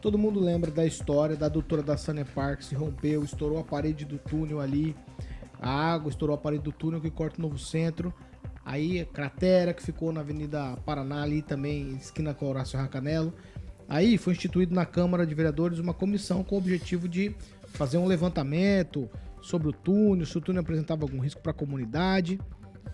Todo mundo lembra da história da adutora da Sanepar que se rompeu, estourou a parede do túnel ali, a água estourou a parede do túnel que corta o Novo Centro. Aí a cratera que ficou na Avenida Paraná ali também, esquina com Horácio Racanello. Aí foi instituído na Câmara de Vereadores uma comissão com o objetivo de fazer um levantamento sobre o túnel, se o túnel apresentava algum risco para a comunidade.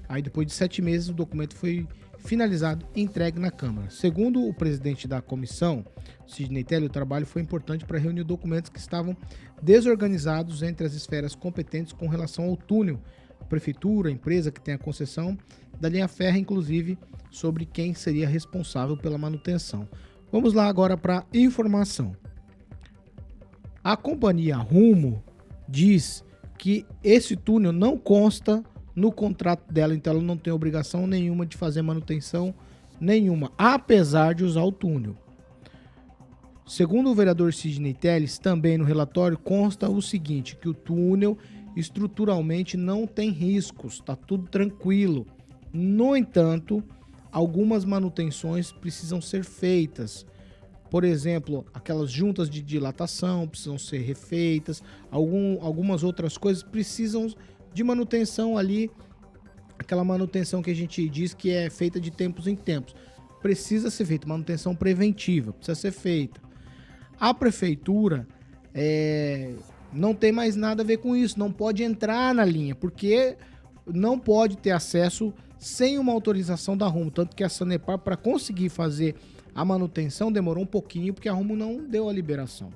Aí depois de 7 meses o documento foi finalizado e entregue na Câmara. Segundo o presidente da comissão, Sidney Telly, o trabalho foi importante para reunir documentos que estavam desorganizados entre as esferas competentes com relação ao túnel, a prefeitura, a empresa que tem a concessão da linha férrea, inclusive sobre quem seria responsável pela manutenção. Vamos lá agora para informação. A companhia Rumo diz que esse túnel não consta no contrato dela, então ela não tem obrigação nenhuma de fazer manutenção nenhuma, apesar de usar o túnel. Segundo o vereador Sidney Telles, também no relatório consta o seguinte, que o túnel estruturalmente não tem riscos, está tudo tranquilo. No entanto, algumas manutenções precisam ser feitas. Por exemplo, aquelas juntas de dilatação precisam ser refeitas, algumas outras coisas precisam de manutenção ali, aquela manutenção que a gente diz que é feita de tempos em tempos. Precisa ser feita, manutenção preventiva, precisa ser feita. A prefeitura não tem mais nada a ver com isso, não pode entrar na linha, porque não pode ter acesso sem uma autorização da Rumo, tanto que a Sanepar, para conseguir fazer a manutenção, demorou um pouquinho, porque a Rumo não deu a liberação.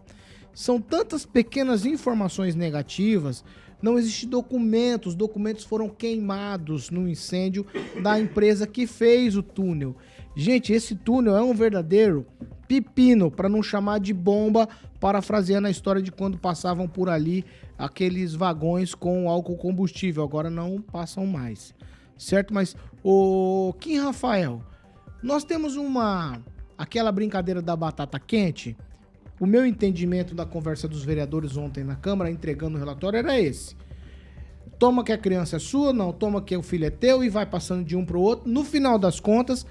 São tantas pequenas informações negativas, não existem documentos, os documentos foram queimados no incêndio da empresa que fez o túnel. Gente, esse túnel é um verdadeiro pepino, para não chamar de bomba, parafraseando a história de quando passavam por ali aqueles vagões com álcool combustível, agora não passam mais, certo? Mas, o Kim Rafael, nós temos aquela brincadeira da batata quente. O meu entendimento da conversa dos vereadores ontem na Câmara, entregando o relatório, era esse. Toma que a criança é sua, não, toma que o filho é teu, e vai passando de um para o outro. No final das contas,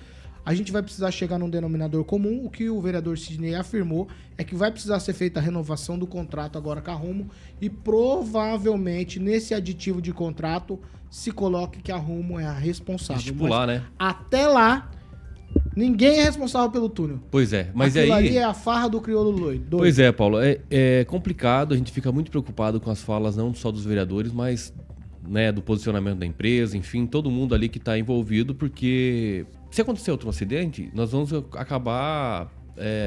a gente vai precisar chegar num denominador comum. O que o vereador Sidney afirmou é que vai precisar ser feita a renovação do contrato agora com a Rumo, e provavelmente nesse aditivo de contrato se coloque que a Rumo é a responsável. Estipular, né? Até lá, ninguém é responsável pelo túnel. Pois é, mas aquilo aí... ali é a farra do crioulo doido. Pois é, Paulo, é complicado, a gente fica muito preocupado com as falas não só dos vereadores, mas, né, do posicionamento da empresa, enfim, todo mundo ali que está envolvido, porque se acontecer outro acidente, nós vamos acabar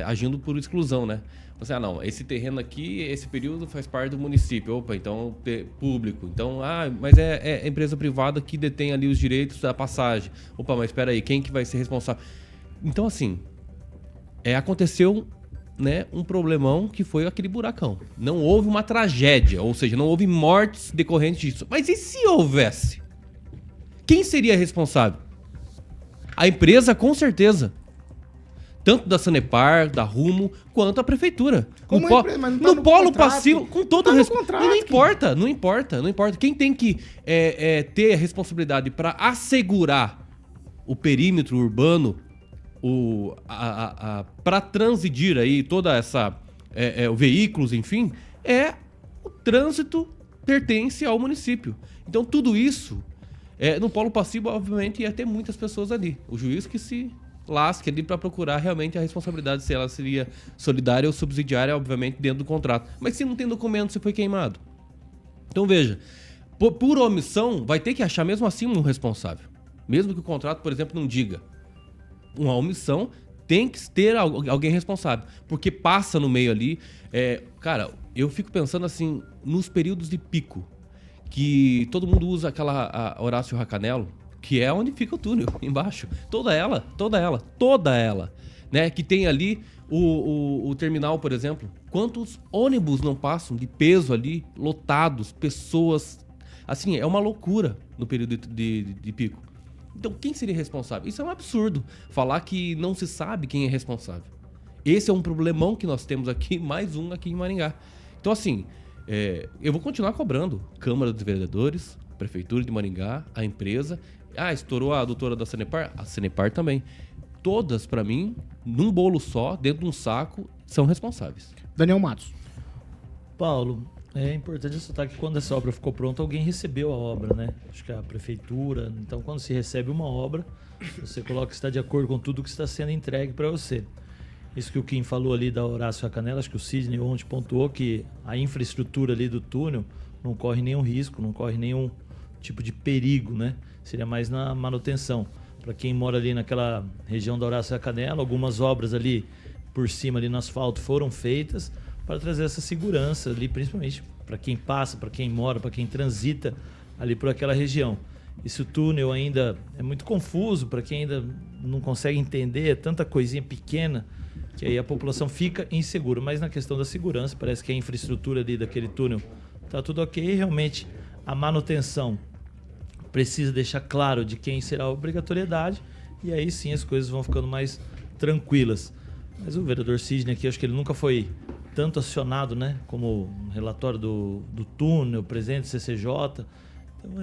agindo por exclusão, né? Você, não, esse terreno aqui, esse período faz parte do município. Opa, então público. Então, mas é empresa privada que detém ali os direitos da passagem. Opa, mas espera aí, quem que vai ser responsável? Então, assim, aconteceu, né, um problemão que foi aquele buracão. Não houve uma tragédia, ou seja, não houve mortes decorrentes disso. Mas e se houvesse? Quem seria responsável? A empresa, com certeza. Tanto da Sanepar, da Rumo, quanto a prefeitura. No polo passivo, com todo respeito. Não importa. Quem tem que ter a responsabilidade para assegurar o perímetro urbano, para transidir aí toda essa veículos, enfim, o trânsito pertence ao município. Então tudo isso, no polo passivo, obviamente, ia ter muitas pessoas ali. O juiz que se lasque ali para procurar realmente a responsabilidade, se ela seria solidária ou subsidiária, obviamente, dentro do contrato. Mas se não tem documento, se foi queimado. Então veja, por omissão, vai ter que achar mesmo assim um responsável. Mesmo que o contrato, por exemplo, não diga. Uma omissão tem que ter alguém responsável, porque passa no meio ali. Cara, eu fico pensando assim, nos períodos de pico, que todo mundo usa aquela Horácio Racanello, que é onde fica o túnel, embaixo. Toda ela, né? Que tem ali o terminal, por exemplo. Quantos ônibus não passam de peso ali, lotados, pessoas... Assim, é uma loucura no período de pico. Então, quem seria responsável? Isso é um absurdo. Falar que não se sabe quem é responsável. Esse é um problemão que nós temos aqui, mais um aqui em Maringá. Então, assim, eu vou continuar cobrando. Câmara dos Vereadores, Prefeitura de Maringá, a empresa... estourou a adutora da Sanepar? A Sanepar também. Todas, pra mim, num bolo só, dentro de um saco, são responsáveis. Daniel Matos. Paulo, é importante ressaltar que quando essa obra ficou pronta, alguém recebeu a obra, né? Acho que a prefeitura. Então, quando se recebe uma obra, você coloca que está de acordo com tudo que está sendo entregue para você. Isso que o Kim falou ali da Horácio Racanella, acho que o Sidney ontem pontuou que a infraestrutura ali do túnel não corre nenhum risco, não corre nenhum tipo de perigo, né? Seria mais na manutenção. Para quem mora ali naquela região da Horácio Racanella, algumas obras ali por cima, ali no asfalto, foram feitas para trazer essa segurança ali, principalmente para quem passa, para quem mora, para quem transita ali por aquela região. Esse túnel ainda é muito confuso para quem ainda não consegue entender, é tanta coisinha pequena que aí a população fica insegura. Mas na questão da segurança, parece que a infraestrutura ali daquele túnel está tudo ok. Realmente a manutenção precisa deixar claro de quem será a obrigatoriedade e aí sim as coisas vão ficando mais tranquilas. Mas o vereador Sidney aqui, acho que ele nunca foi tanto acionado, né, como relatório do túnel, presidente do CCJ. Então,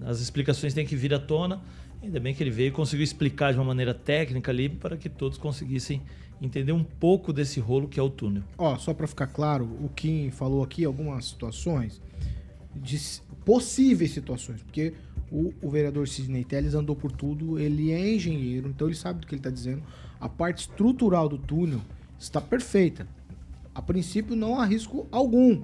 as explicações têm que vir à tona. Ainda bem que ele veio e conseguiu explicar de uma maneira técnica ali para que todos conseguissem entender um pouco desse rolo que é o túnel. Só para ficar claro, o Kim falou aqui algumas situações, de possíveis situações, porque o vereador Sidney Telles andou por tudo, ele é engenheiro, então ele sabe do que ele está dizendo. A parte estrutural do túnel está perfeita. A princípio não há risco algum,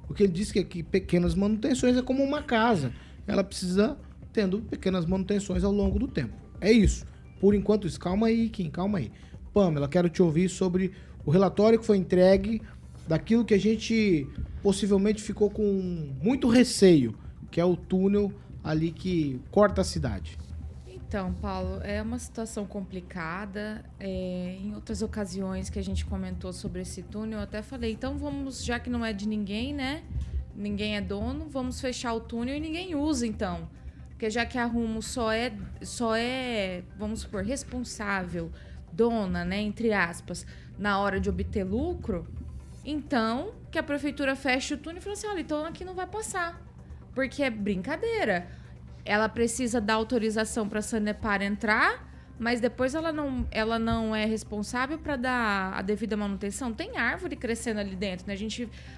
porque ele disse que pequenas manutenções é como uma casa, ela precisa tendo pequenas manutenções ao longo do tempo. É isso. Por enquanto isso. Calma aí, Kim, calma aí. Pamela, quero te ouvir sobre o relatório que foi entregue daquilo que a gente possivelmente ficou com muito receio, que é o túnel ali que corta a cidade. Então, Paulo, é uma situação complicada. Em outras ocasiões que a gente comentou sobre esse túnel, eu até falei, então vamos, já que não é de ninguém, né? Ninguém é dono, vamos fechar o túnel e ninguém usa, então. Porque já que a Rumo só é, vamos supor, responsável, dona, né, entre aspas, na hora de obter lucro, então que a prefeitura feche o túnel e fala assim, olha, então aqui não vai passar. Porque é brincadeira. Ela precisa dar autorização para a Sanepar entrar, mas depois ela não é responsável para dar a devida manutenção. Tem árvore crescendo ali dentro, né?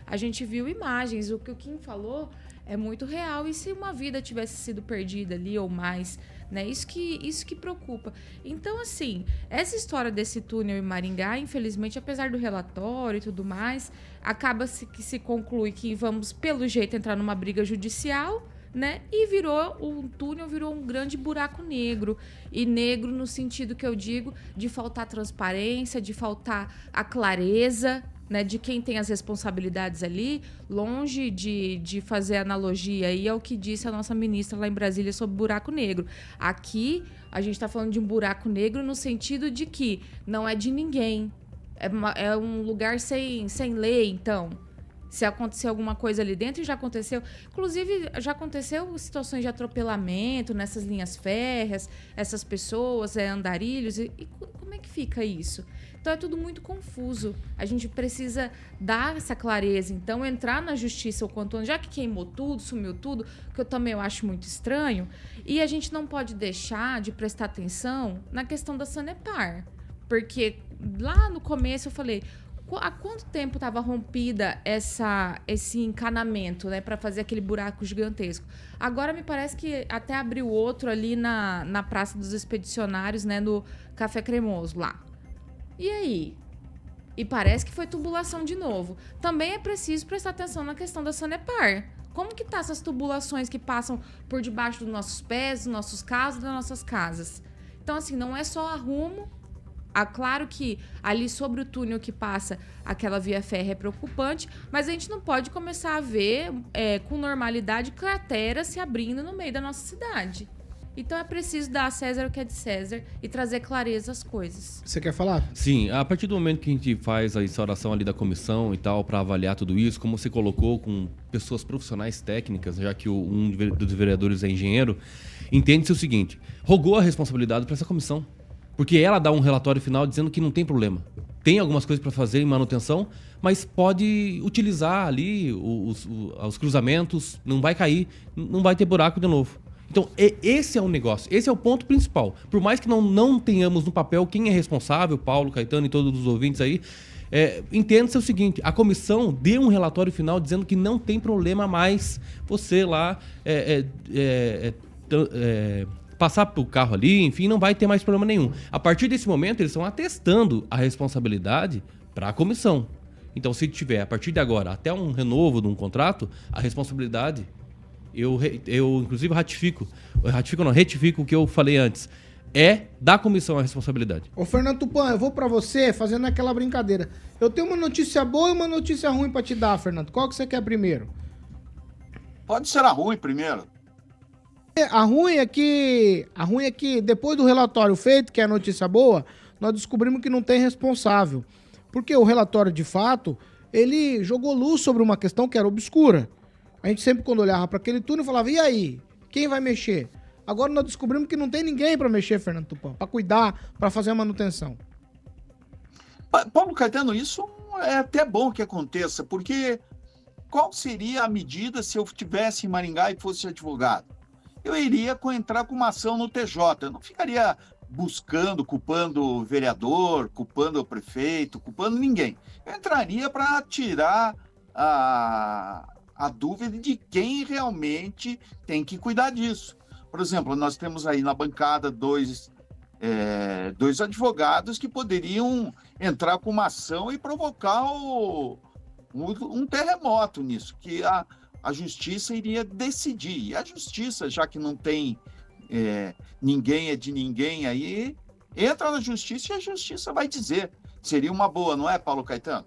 A gente viu imagens. O que o Kim falou é muito real. E se uma vida tivesse sido perdida ali ou mais, né? Isso que preocupa. Então, assim, essa história desse túnel em Maringá, infelizmente, apesar do relatório e tudo mais, acaba-se que se conclui que vamos, pelo jeito, entrar numa briga judicial, né? E o túnel virou um grande buraco negro. E negro no sentido que eu digo de faltar transparência, de faltar a clareza, né, de quem tem as responsabilidades ali, longe de fazer analogia aí ao que disse a nossa ministra lá em Brasília sobre buraco negro. Aqui, a gente está falando de um buraco negro no sentido de que não é de ninguém. É um lugar sem lei, então. Se acontecer alguma coisa ali dentro, e já aconteceu. Inclusive, já aconteceu situações de atropelamento nessas linhas férreas, essas pessoas, andarilhos. E como é que fica isso? Então, é tudo muito confuso. A gente precisa dar essa clareza. Então, entrar na justiça o quanto antes, já que queimou tudo, sumiu tudo, que eu também acho muito estranho. E a gente não pode deixar de prestar atenção na questão da Sanepar. Porque lá no começo eu falei... Há quanto tempo estava rompida esse encanamento, né, para fazer aquele buraco gigantesco? Agora me parece que até abriu outro ali na Praça dos Expedicionários, né, no Café Cremoso lá. E aí? E parece que foi tubulação de novo. Também é preciso prestar atenção na questão da Sanepar. Como que tá essas tubulações que passam por debaixo dos nossos pés, dos nossos carros, das nossas casas? Então, assim, não é só a Rumo. Claro que ali sobre o túnel que passa aquela via férrea é preocupante, mas a gente não pode começar a ver com normalidade crateras se abrindo no meio da nossa cidade. Então é preciso dar a César o que é de César e trazer clareza às coisas. Você quer falar? Sim, a partir do momento que a gente faz a instauração ali da comissão e tal, para avaliar tudo isso, como você colocou, com pessoas profissionais técnicas, já que um dos vereadores é engenheiro, entende-se o seguinte, rogou a responsabilidade para essa comissão. Porque ela dá um relatório final dizendo que não tem problema. Tem algumas coisas para fazer em manutenção, mas pode utilizar ali os cruzamentos, não vai cair, não vai ter buraco de novo. Então, esse é o negócio, esse é o ponto principal. Por mais que não tenhamos no papel quem é responsável, Paulo, Caetano e todos os ouvintes aí, Entenda-se o seguinte, a comissão deu um relatório final dizendo que não tem problema mais você lá passar pro carro ali, enfim, não vai ter mais problema nenhum. A partir desse momento, eles estão atestando a responsabilidade para a comissão. Então, se tiver, a partir de agora, até um renovo de um contrato, a responsabilidade, eu inclusive retifico o que eu falei antes, é da comissão a responsabilidade. Ô, Fernando Tupan, eu vou pra você fazendo aquela brincadeira. Eu tenho uma notícia boa e uma notícia ruim pra te dar, Fernando. Qual que você quer primeiro? Pode ser a ruim primeiro. A ruim é que depois do relatório feito, que é a notícia boa, nós descobrimos que não tem responsável. Porque o relatório, de fato, ele jogou luz sobre uma questão que era obscura. A gente sempre, quando olhava para aquele túnel, falava, e aí? Quem vai mexer? Agora nós descobrimos que não tem ninguém para mexer, Fernando Tupan, para cuidar, para fazer a manutenção. Paulo Caetano, isso é até bom que aconteça, porque qual seria a medida se eu estivesse em Maringá e fosse advogado? Eu iria entrar com uma ação no TJ, eu não ficaria buscando, culpando o vereador, culpando o prefeito, culpando ninguém. Eu entraria para tirar a dúvida de quem realmente tem que cuidar disso. Por exemplo, nós temos aí na bancada dois advogados que poderiam entrar com uma ação e provocar um terremoto nisso, que a justiça iria decidir. E a justiça, já que não tem ninguém é de ninguém aí, entra na justiça e a justiça vai dizer. Seria uma boa, não é, Paulo Caetano?